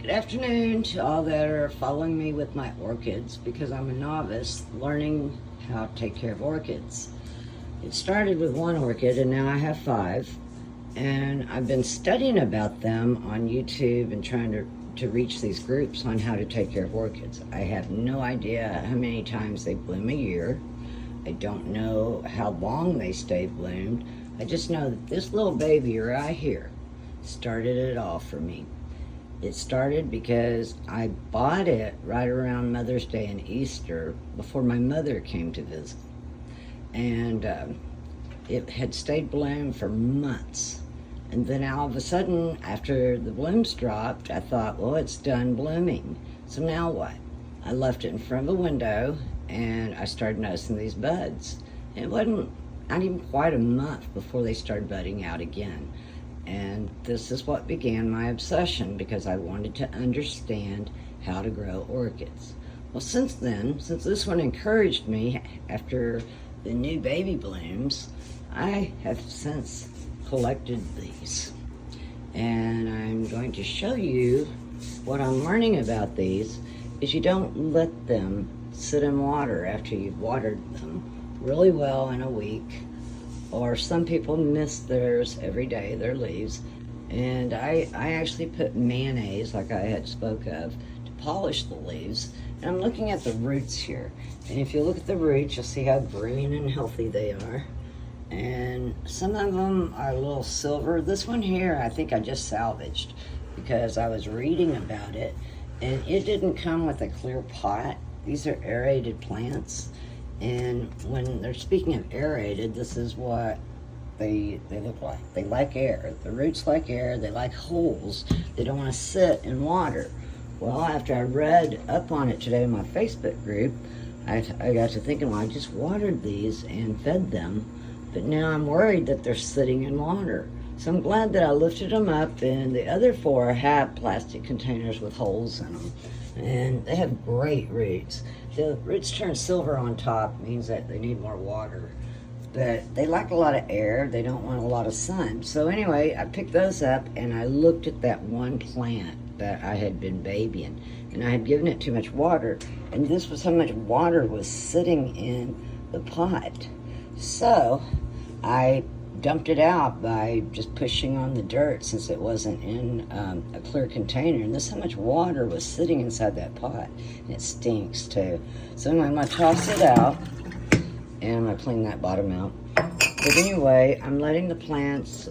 Good afternoon to all that are following me with my orchids, because I'm a novice learning how to take care of orchids. It started with one orchid and now I have 5, and I've been studying about them on YouTube and trying to reach these groups on how to take care of orchids. I have no idea how many times they bloom a year. I don't know how long they stay bloomed. I just know that this little baby right here started it all for me. It started because I bought it right around Mother's Day and Easter before my mother came to visit. And it had stayed bloomed for months. And then all of a sudden, after the blooms dropped, I thought, well, it's done blooming. So now what? I left it in front of the window and I started noticing these buds. And it wasn't not even quite a month before they started budding out again. And this is what began my obsession, because I wanted to understand how to grow orchids. Well, since then, since this one encouraged me after the new baby blooms, I have since collected these. And I'm going to show you what I'm learning about these is you don't let them sit in water after you've watered them really well in a week. Or some people miss theirs every day, their leaves. And I actually put mayonnaise, like I had spoke of, to polish the leaves. And I'm looking at the roots here. And if you look at the roots, you'll see how green and healthy they are. And some of them are a little silver. This one here, I think I just salvaged because I was reading about it. And it didn't come with a clear pot. These are aerated plants. And when they're speaking of aerated, this is what they look like. They like air. The roots like air. They like holes. They don't want to sit in water. Well, after I read up on it today in my Facebook group, I got to thinking, well, I just watered these and fed them, but now I'm worried that they're sitting in water. So I'm glad that I lifted them up, and the other 4 have plastic containers with holes in them. And they have great roots. The roots turn silver on top, means that they need more water. But they like a lot of air, they don't want a lot of sun. So anyway, I picked those up and I looked at that one plant that I had been babying. And I had given it too much water. And this was how much water was sitting in the pot. So I dumped it out by just pushing on the dirt, since it wasn't in a clear container. And this is how much water was sitting inside that pot. And it stinks too. So anyway, I'm gonna toss it out and I'm gonna clean that bottom out. But anyway, I'm letting the plants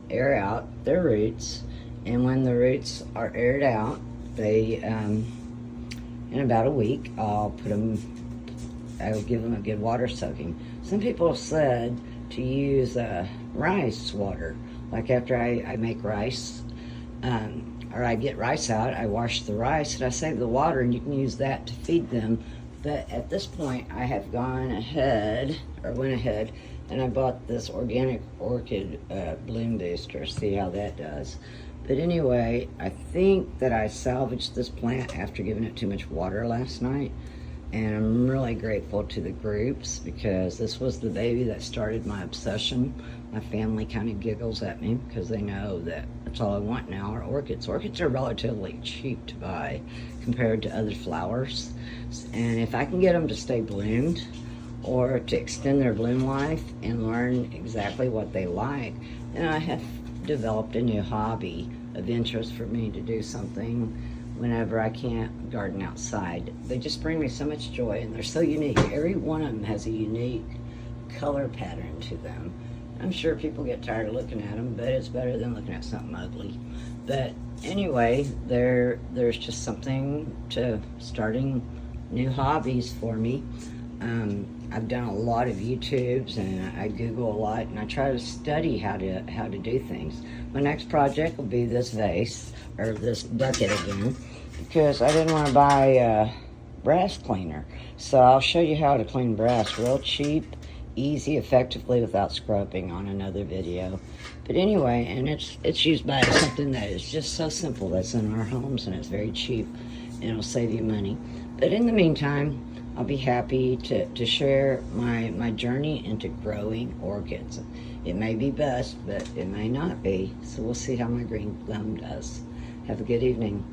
air out their roots. And when the roots are aired out, they, in about a week, I'll give them a good water soaking. Some people have said to use rice water. Like after I make rice, or I get rice out, I wash the rice and I save the water, and you can use that to feed them. But at this point, I have went ahead, and I bought this organic orchid bloom booster. See how that does. But anyway, I think that I salvaged this plant after giving it too much water last night. And I'm really grateful to the groups, because this was the baby that started my obsession. My family kind of giggles at me because they know that that's all I want now are orchids. Orchids are relatively cheap to buy compared to other flowers. And if I can get them to stay bloomed or to extend their bloom life and learn exactly what they like, then I have developed a new hobby of interest for me to do something whenever I can't garden outside. They just bring me so much joy, and they're so unique. Every one of them has a unique color pattern to them. I'm sure people get tired of looking at them, but it's better than looking at something ugly. But anyway, there's just something to starting new hobbies for me. I've done a lot of YouTubes and I Google a lot, and I try to study how to do things. My next project will be this vase, or this bucket again, because I didn't want to buy a brass cleaner. So I'll show you how to clean brass real cheap, easy, effectively, without scrubbing on another video. But anyway, and it's used by something that is just so simple that's in our homes, and it's very cheap, and it'll save you money. But in the meantime, I'll be happy to share my journey into growing orchids. It may be best, but it may not be. So we'll see how my green thumb does. Have a good evening.